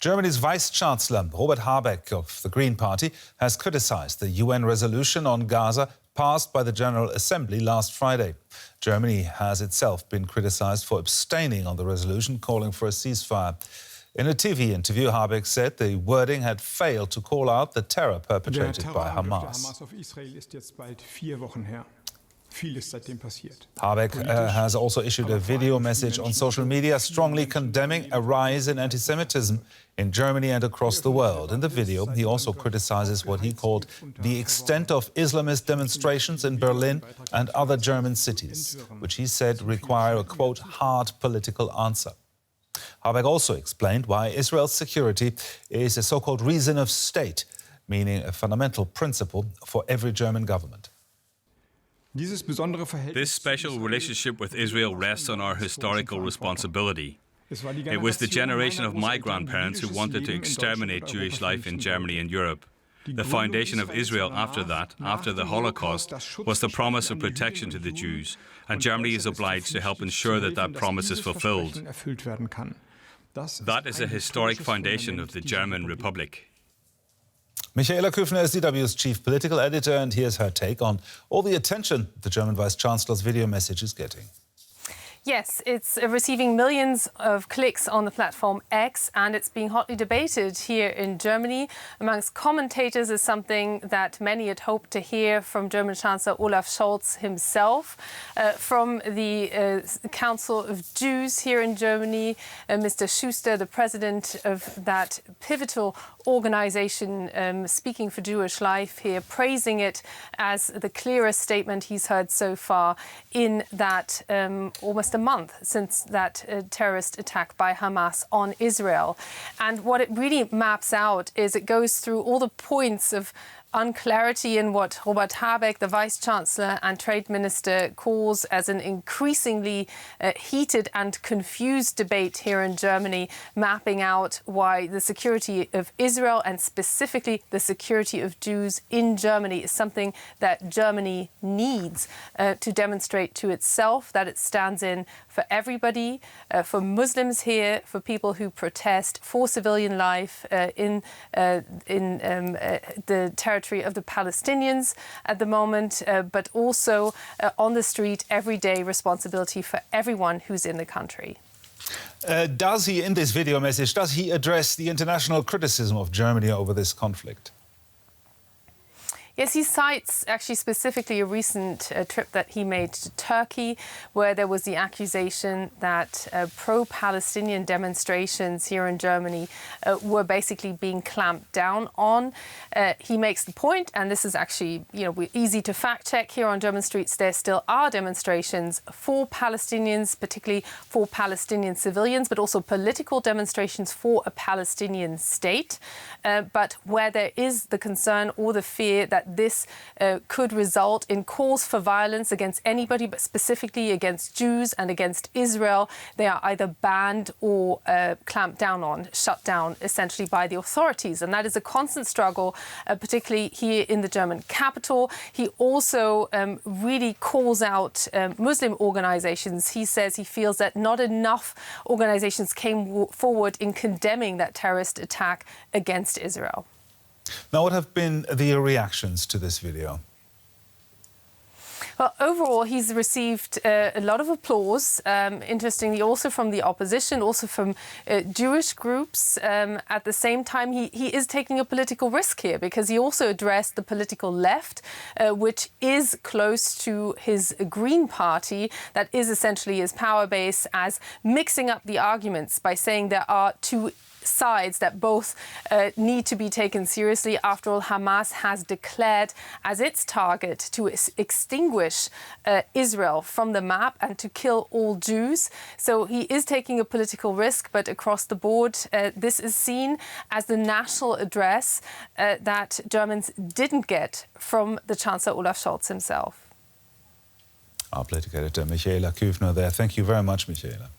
Germany's Vice Chancellor Robert Habeck of the Green Party has criticized the UN resolution on Gaza passed by the General Assembly last Friday. Germany has itself been criticized for abstaining on the resolution calling for a ceasefire. In a TV interview, Habeck said the wording had failed to call out the terror perpetrated by Hamas. Habeck has also issued a video message on social media strongly condemning a rise in antisemitism in Germany and across the world. In the video, he also criticizes what he called the extent of Islamist demonstrations in Berlin and other German cities, which he said require a, quote, hard political answer. Habeck also explained why Israel's security is a so-called reason of state, meaning a fundamental principle for every German government. This special relationship with Israel rests on our historical responsibility. It was the generation of my grandparents who wanted to exterminate Jewish life in Germany and Europe. The foundation of Israel after that, after the Holocaust, was the promise of protection to the Jews, and Germany is obliged to help ensure that that promise is fulfilled. That is a historic foundation of the German Republic. Michaela Küffner is DW's chief political editor, and here's her take on all the attention the German Vice-Chancellor's video message is getting. Yes, it's receiving millions of clicks on the platform X, and it's being hotly debated here in Germany amongst commentators as something that many had hoped to hear from German Chancellor Olaf Scholz himself. From the Council of Jews here in Germany, Mr. Schuster, the president of that pivotal organization speaking for Jewish life here, praising it as the clearest statement he's heard so far in that almost a month since that terrorist attack by Hamas on Israel. And what it really maps out is it goes through all the points of unclarity in what Robert Habeck, the Vice-Chancellor and Trade Minister, calls as an increasingly heated and confused debate here in Germany, mapping out why the security of Israel and specifically the security of Jews in Germany is something that Germany needs to demonstrate to itself that it stands in for everybody, for Muslims here, for people who protest for civilian life in the territory of the Palestinians at the moment, but also on the street, everyday responsibility for everyone who's in the country. Does he, in this video message, does he address the international criticism of Germany over this conflict? Yes, he cites actually specifically a recent trip that he made to Turkey, where there was the accusation that pro-Palestinian demonstrations here in Germany were basically being clamped down on. He makes the point, and this is actually easy to fact check here on German streets, there still are demonstrations for Palestinians, particularly for Palestinian civilians, but also political demonstrations for a Palestinian state. But where there is the concern or the fear that this could result in calls for violence against anybody, but specifically against Jews and against Israel, they are either banned or clamped down on, shut down essentially by the authorities. And that is a constant struggle, particularly here in the German capital. He also really calls out Muslim organizations. He says he feels that not enough organizations came forward in condemning that terrorist attack against Israel. Now, what have been the reactions to this video? Well, overall, he's received a lot of applause, interestingly, also from the opposition, also from Jewish groups. At the same time, he is taking a political risk here because he also addressed the political left, which is close to his Green Party, that is essentially his power base, as mixing up the arguments by saying there are two sides that both need to be taken seriously. After all, Hamas has declared as its target to extinguish Israel from the map and to kill all Jews. So he is taking a political risk, but across the board, this is seen as the national address that Germans didn't get from the Chancellor Olaf Scholz himself. Our political editor Michaela Küffner there. Thank you very much, Michaela.